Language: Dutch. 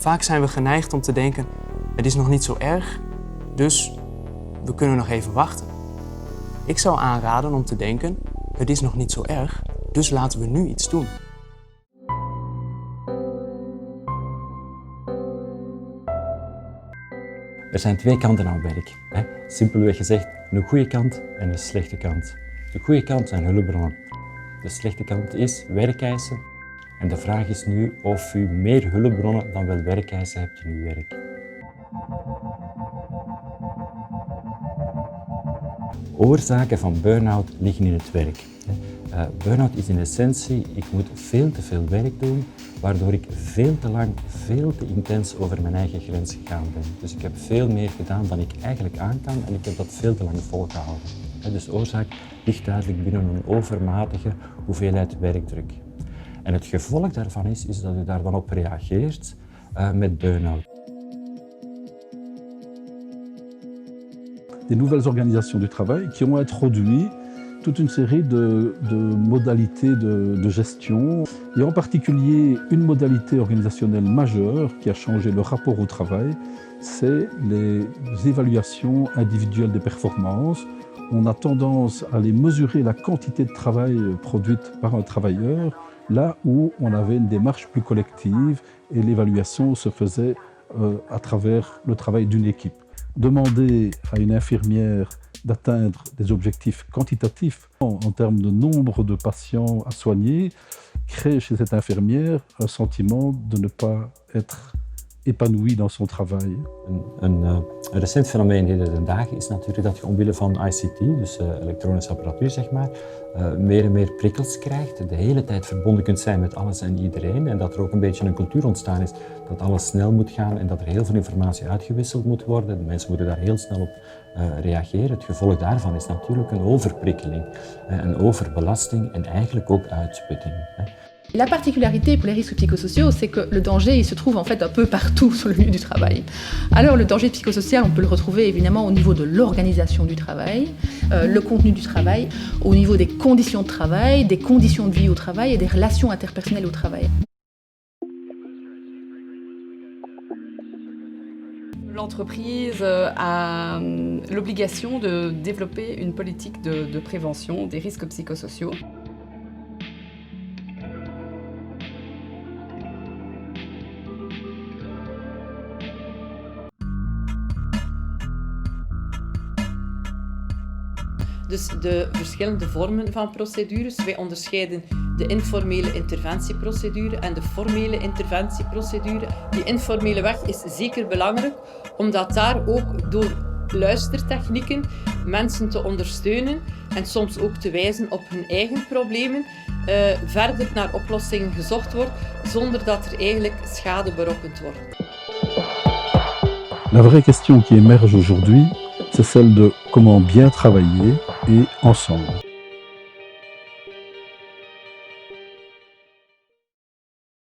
Vaak zijn we geneigd om te denken, het is nog niet zo erg, dus we kunnen nog even wachten. Ik zou aanraden om te denken, het is nog niet zo erg, dus laten we nu iets doen. Er zijn twee kanten aan werk. Simpelweg gezegd, een goede kant en een slechte kant. De goede kant zijn hulpbronnen. De slechte kant is werkeisen. En de vraag is nu of u meer hulpbronnen dan wel werkeisen hebt in uw werk. Oorzaken van burn-out liggen in het werk. Burn-out is in essentie, ik moet veel te veel werk doen, waardoor ik veel te lang, veel te intens over mijn eigen grens gegaan ben. Dus ik heb veel meer gedaan dan ik eigenlijk aan kan en ik heb dat veel te lang volgehouden. Dus de oorzaak ligt duidelijk binnen een overmatige hoeveelheid werkdruk. En het gevolg daarvan is dat u daar dan op reageert met burn-out. Des nouvelles organisations du travail qui ont introduit toute une série de modalités de gestion, et en particulier une modalité organisationnelle majeure qui a changé le rapport au travail, c'est les évaluations individuelles des performances. On a tendance à aller mesurer la quantité de travail produite par un travailleur, là où on avait une démarche plus collective et l'évaluation se faisait à travers le travail d'une équipe. Demander à une infirmière d'atteindre des objectifs quantitatifs en termes de nombre de patients à soigner crée chez cette infirmière un sentiment de ne pas être épanoui dans son travail. Een recent fenomeen heden ten dagen is natuurlijk dat je omwille van ICT, dus elektronische apparatuur zeg maar, meer en meer prikkels krijgt, de hele tijd verbonden kunt zijn met alles en iedereen en dat er ook een beetje een cultuur ontstaan is dat alles snel moet gaan en dat er heel veel informatie uitgewisseld moet worden. De mensen moeten daar heel snel op reageren. Het gevolg daarvan is natuurlijk een overprikkeling, een overbelasting en eigenlijk ook uitputting. La particularité pour les risques psychosociaux, c'est que le danger il se trouve en fait un peu partout sur le lieu du travail. Alors le danger psychosocial, on peut le retrouver évidemment au niveau de l'organisation du travail, le contenu du travail, au niveau des conditions de travail, des conditions de vie au travail et des relations interpersonnelles au travail. L'entreprise a l'obligation de développer une politique de prévention des risques psychosociaux. Dus de verschillende vormen van procedures. Wij onderscheiden de informele interventieprocedure en de formele interventieprocedure. Die informele weg is zeker belangrijk, omdat daar ook door luistertechnieken mensen te ondersteunen en soms ook te wijzen op hun eigen problemen, verder naar oplossingen gezocht wordt, zonder dat er eigenlijk schade berokkend wordt. La vraie question qui émerge aujourd'hui, c'est celle de comment bien travailler et ensemble.